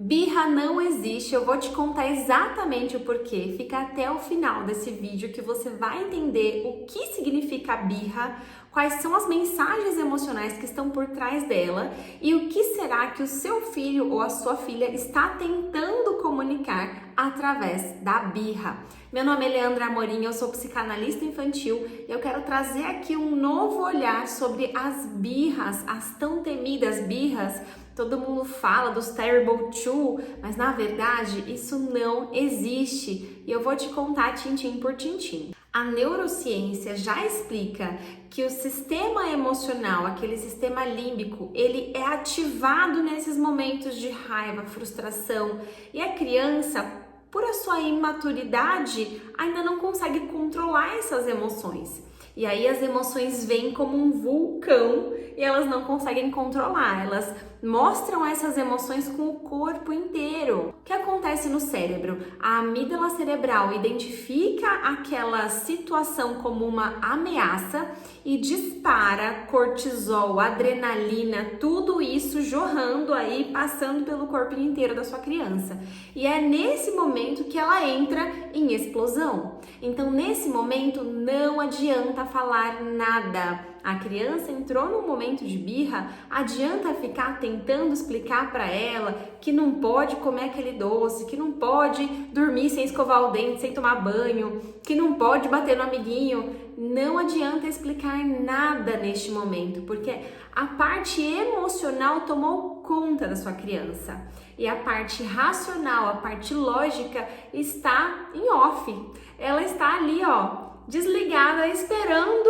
Birra não existe, eu vou te contar exatamente o porquê. Fica até o final desse vídeo que você vai entender o que significa birra, quais são as mensagens emocionais que estão por trás dela e o que será que o seu filho ou a sua filha está tentando comunicar através da birra. Meu nome é Leandra Amorim, eu sou psicanalista infantil e eu quero trazer aqui um novo olhar sobre as birras, as tão temidas birras. Todo mundo fala dos terrible two, mas na verdade isso não existe. E eu vou te contar tintim por tintim. A neurociência já explica que o sistema emocional, aquele sistema límbico, ele é ativado nesses momentos de raiva, frustração, e a criança, por a sua imaturidade, ainda não consegue controlar essas emoções. E aí as emoções vêm como um vulcão e elas não conseguem controlar, elas mostram essas emoções com o corpo inteiro. O que acontece no cérebro? A amígdala cerebral identifica aquela situação como uma ameaça e dispara cortisol, adrenalina, tudo isso jorrando aí, passando pelo corpo inteiro da sua criança. E é nesse momento que ela entra em explosão. Então, nesse momento, não adianta falar nada. A criança entrou num momento de birra, adianta ficar tentando explicar para ela que não pode comer aquele doce, que não pode dormir sem escovar o dente, sem tomar banho, que não pode bater no amiguinho. Não adianta explicar nada neste momento, porque a parte emocional tomou conta da sua criança e a parte racional, a parte lógica está em off. Ela está ali, desligada, esperando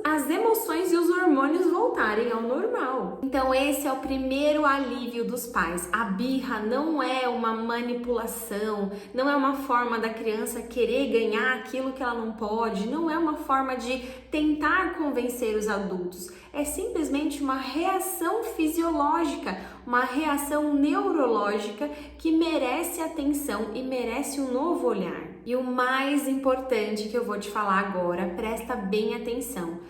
as emoções e os hormônios voltarem ao normal. Então esse é o primeiro alívio dos pais. A birra não é uma manipulação, não é uma forma da criança querer ganhar aquilo que ela não pode, não é uma forma de tentar convencer os adultos. É simplesmente uma reação fisiológica, uma reação neurológica que merece atenção e merece um novo olhar. E o mais importante que eu vou te falar agora, presta bem atenção.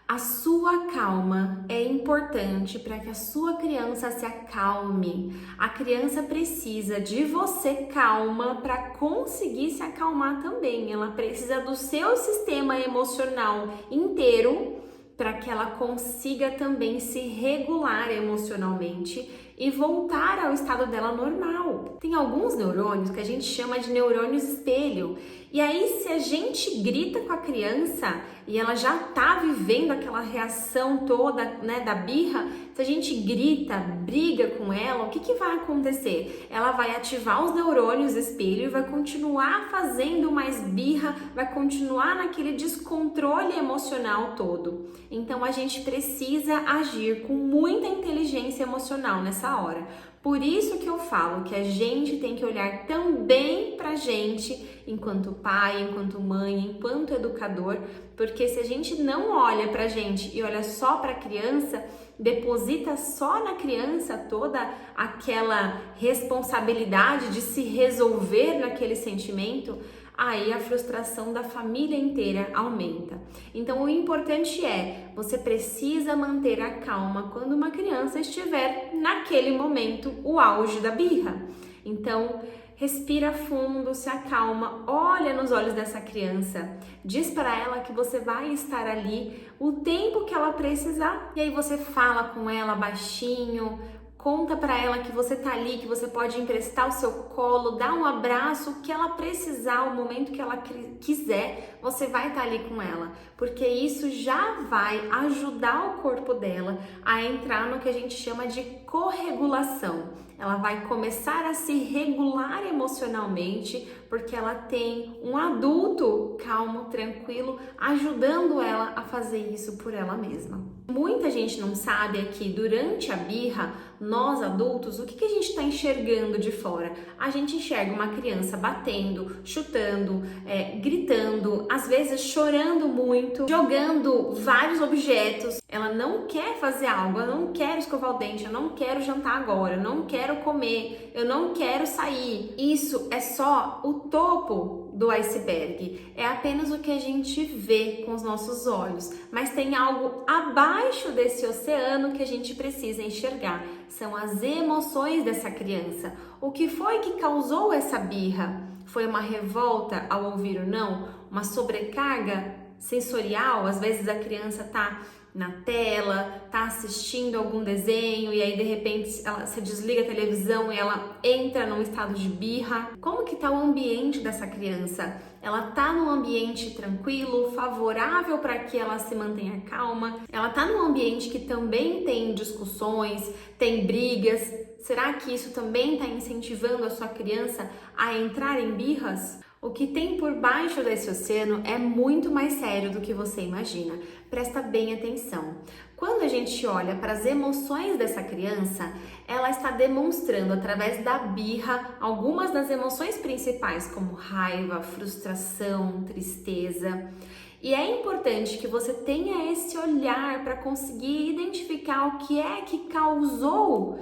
A sua calma é importante para que a sua criança se acalme. A criança precisa de você calma para conseguir se acalmar também. Ela precisa do seu sistema emocional inteiro para que ela consiga também se regular emocionalmente e voltar ao estado dela normal. Tem alguns neurônios que a gente chama de neurônios espelho. E aí, se a gente grita com a criança e ela já tá vivendo aquela reação toda, da birra, se a gente grita, briga com ela, o que vai acontecer? Ela vai ativar os neurônios espelho e vai continuar fazendo mais birra, vai continuar naquele descontrole emocional todo. Então, a gente precisa agir com muita inteligência emocional nessa hora. Por isso que eu falo que a gente tem que olhar também pra gente, enquanto pai, enquanto mãe, enquanto educador, porque se a gente não olha pra gente e olha só pra criança, deposita só na criança toda aquela responsabilidade de se resolver naquele sentimento, aí a frustração da família inteira aumenta. Então o importante é, você precisa manter a calma quando uma criança estiver naquele momento, o auge da birra. Então respira fundo, se acalma, olha nos olhos dessa criança, diz para ela que você vai estar ali o tempo que ela precisar. E aí você fala com ela baixinho, conta para ela que você tá ali, que você pode emprestar o seu colo, dar um abraço, o que ela precisar, o momento que ela quiser, você vai estar ali com ela, porque isso já vai ajudar o corpo dela a entrar no que a gente chama de corregulação. Ela vai começar a se regular emocionalmente, porque ela tem um adulto calmo, tranquilo, ajudando ela a fazer isso por ela mesma. Muita gente não sabe é que durante a birra, nós adultos, o que a gente está enxergando de fora? A gente enxerga uma criança batendo, chutando, gritando, às vezes chorando muito, jogando vários objetos. Ela não quer fazer algo, eu não quero escovar o dente, eu não quero jantar agora, eu não quero comer, eu não quero sair. Isso é só o topo do iceberg. É apenas o que a gente vê com os nossos olhos, mas tem algo abaixo baixo desse oceano que a gente precisa enxergar. São as emoções dessa criança. O que foi que causou essa birra? Foi uma revolta ao ouvir o não? Uma sobrecarga sensorial? Às vezes a criança tá na tela, tá assistindo algum desenho e aí de repente ela se desliga a televisão e ela entra num estado de birra. Como que tá o ambiente dessa criança? Ela tá num ambiente tranquilo, favorável para que ela se mantenha calma? Ela tá num ambiente que também tem discussões, tem brigas? Será que isso também está incentivando a sua criança a entrar em birras? O que tem por baixo desse oceano é muito mais sério do que você imagina. Presta bem atenção. Quando a gente olha para as emoções dessa criança, ela está demonstrando através da birra algumas das emoções principais, como raiva, frustração, tristeza. E é importante que você tenha esse olhar para conseguir identificar o que é que causou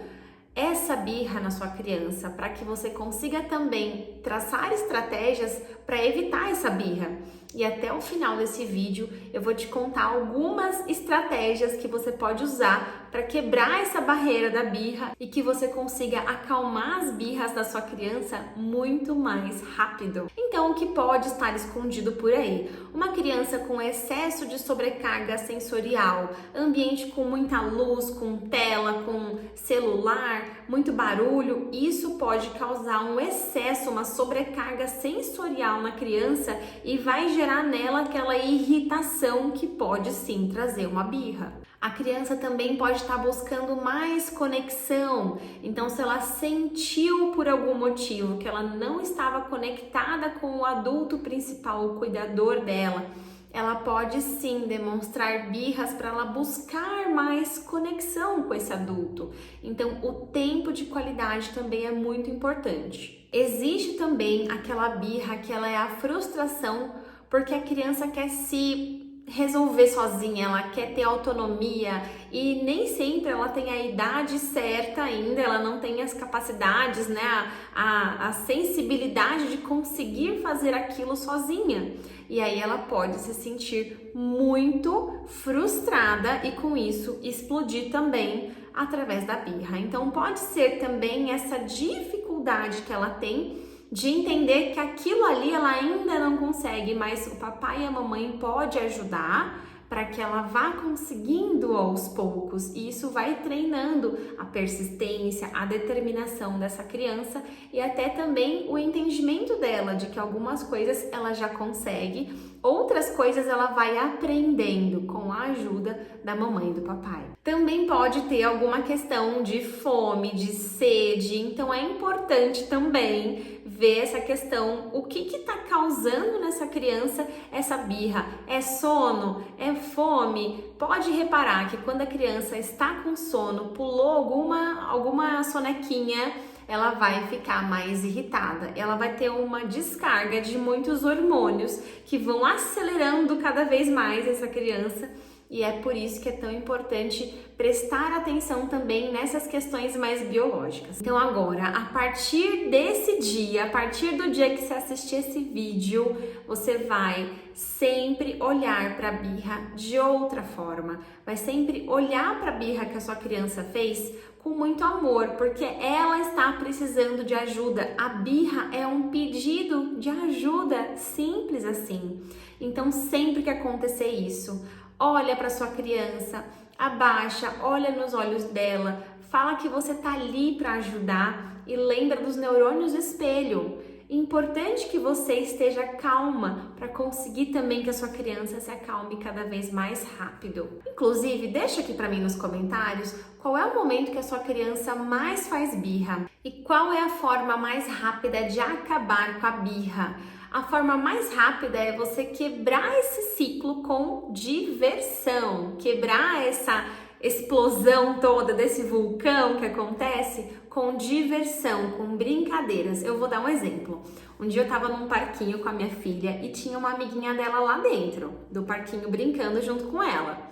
essa birra na sua criança, para que você consiga também traçar estratégias para evitar essa birra. E até o final desse vídeo eu vou te contar algumas estratégias que você pode usar para quebrar essa barreira da birra e que você consiga acalmar as birras da sua criança muito mais rápido. Então, o que pode estar escondido por aí? Uma criança com excesso de sobrecarga sensorial, ambiente com muita luz, com tela, com celular, muito barulho, isso pode causar um excesso, uma sobrecarga sensorial na criança e vai gerar nela aquela irritação que pode sim trazer uma birra. A criança também pode estar buscando mais conexão, então se ela sentiu por algum motivo que ela não estava conectada com o adulto principal, o cuidador dela, ela pode sim demonstrar birras para ela buscar mais conexão com esse adulto. Então, o tempo de qualidade também é muito importante. Existe também aquela birra que ela é a frustração, porque a criança quer se resolver sozinha, ela quer ter autonomia e nem sempre ela tem a idade certa ainda, ela não tem as capacidades, né, a sensibilidade de conseguir fazer aquilo sozinha. E aí ela pode se sentir muito frustrada e com isso explodir também através da birra. Então pode ser também essa dificuldade que ela tem de entender que aquilo ali ela ainda não consegue, mas o papai e a mamãe pode ajudar para que ela vá conseguindo aos poucos, e isso vai treinando a persistência, a determinação dessa criança e até também o entendimento dela de que algumas coisas ela já consegue, outras coisas ela vai aprendendo com a ajuda da mamãe e do papai. Também pode ter alguma questão de fome, de sede, então é importante também ver essa questão, o que está causando nessa criança essa birra? É sono? É fome? Pode reparar que quando a criança está com sono, pulou alguma sonequinha, ela vai ficar mais irritada, ela vai ter uma descarga de muitos hormônios que vão acelerando cada vez mais essa criança. E é por isso que é tão importante prestar atenção também nessas questões mais biológicas. Então agora, a partir desse dia, a partir do dia que você assistir esse vídeo, você vai sempre olhar para a birra de outra forma. Vai sempre olhar para a birra que a sua criança fez com muito amor, porque ela está precisando de ajuda. A birra é um pedido de ajuda, simples assim. Então sempre que acontecer isso, olha para sua criança, abaixa, olha nos olhos dela, fala que você tá ali para ajudar e lembra dos neurônios espelho. Importante que você esteja calma para conseguir também que a sua criança se acalme cada vez mais rápido. Inclusive, deixa aqui para mim nos comentários qual é o momento que a sua criança mais faz birra e qual é a forma mais rápida de acabar com a birra. A forma mais rápida é você quebrar esse ciclo com diversão, quebrar essa explosão toda desse vulcão que acontece com diversão, com brincadeiras. Eu vou dar um exemplo. Um dia eu tava num parquinho com a minha filha e tinha uma amiguinha dela lá dentro do parquinho brincando junto com ela.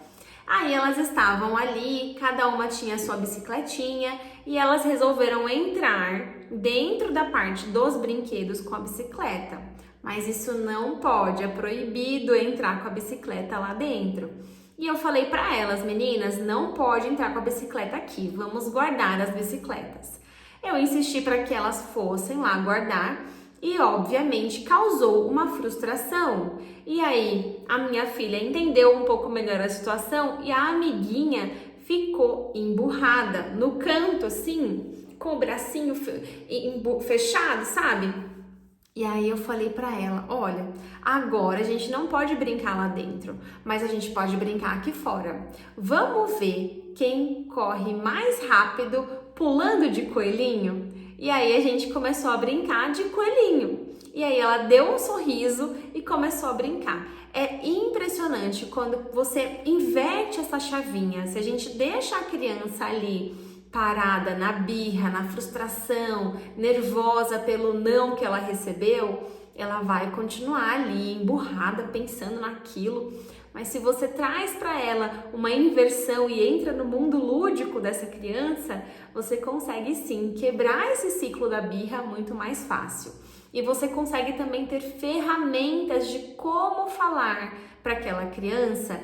Aí elas estavam ali, cada uma tinha sua bicicletinha e elas resolveram entrar dentro da parte dos brinquedos com a bicicleta. Mas isso não pode, é proibido entrar com a bicicleta lá dentro. E eu falei para elas, meninas, não pode entrar com a bicicleta aqui, vamos guardar as bicicletas. Eu insisti para que elas fossem lá guardar e, obviamente, causou uma frustração. E aí, a minha filha entendeu um pouco melhor a situação e a amiguinha ficou emburrada no canto, assim, com o bracinho fechado, sabe? E aí eu falei pra ela, olha, agora a gente não pode brincar lá dentro, mas a gente pode brincar aqui fora. Vamos ver quem corre mais rápido pulando de coelhinho? E aí a gente começou a brincar de coelhinho. E aí ela deu um sorriso e começou a brincar. É impressionante quando você inverte essa chavinha, se a gente deixa a criança ali parada na birra, na frustração, nervosa pelo não que ela recebeu, ela vai continuar ali emburrada pensando naquilo. Mas se você traz para ela uma inversão e entra no mundo lúdico dessa criança, você consegue sim quebrar esse ciclo da birra muito mais fácil. E você consegue também ter ferramentas de como falar para aquela criança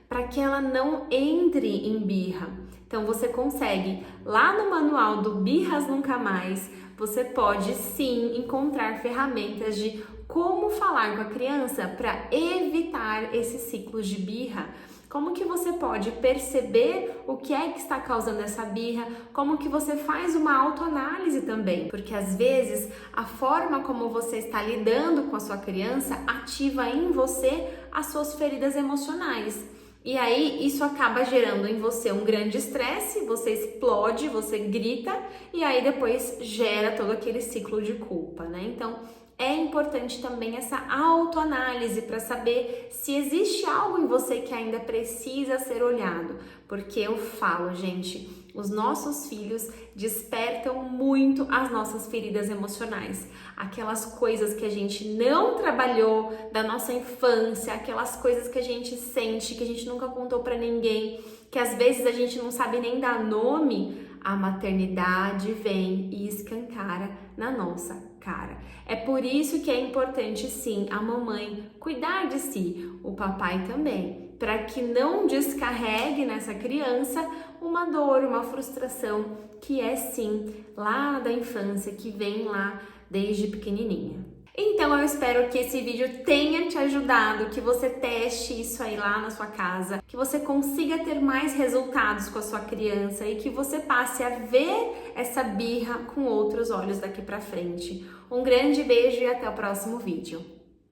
para que ela não entre em birra. Então você consegue, lá no manual do Birras Nunca Mais, você pode sim encontrar ferramentas de como falar com a criança para evitar esses ciclos de birra. Como que você pode perceber o que é que está causando essa birra? Como que você faz uma autoanálise também? Porque às vezes a forma como você está lidando com a sua criança ativa em você as suas feridas emocionais. E aí isso acaba gerando em você um grande estresse, você explode, você grita e aí depois gera todo aquele ciclo de culpa, né? Então é importante também essa autoanálise para saber se existe algo em você que ainda precisa ser olhado. Porque eu falo, gente, os nossos filhos despertam muito as nossas feridas emocionais. Aquelas coisas que a gente não trabalhou da nossa infância, aquelas coisas que a gente sente, que a gente nunca contou para ninguém, que às vezes a gente não sabe nem dar nome, a maternidade vem e escancara na nossa cara. É por isso que é importante sim a mamãe cuidar de si, o papai também, para que não descarregue nessa criança uma dor, uma frustração que é sim lá da infância, que vem lá desde pequenininha. Então eu espero que esse vídeo tenha te ajudado, que você teste isso aí lá na sua casa, que você consiga ter mais resultados com a sua criança e que você passe a ver essa birra com outros olhos daqui pra frente. Um grande beijo e até o próximo vídeo.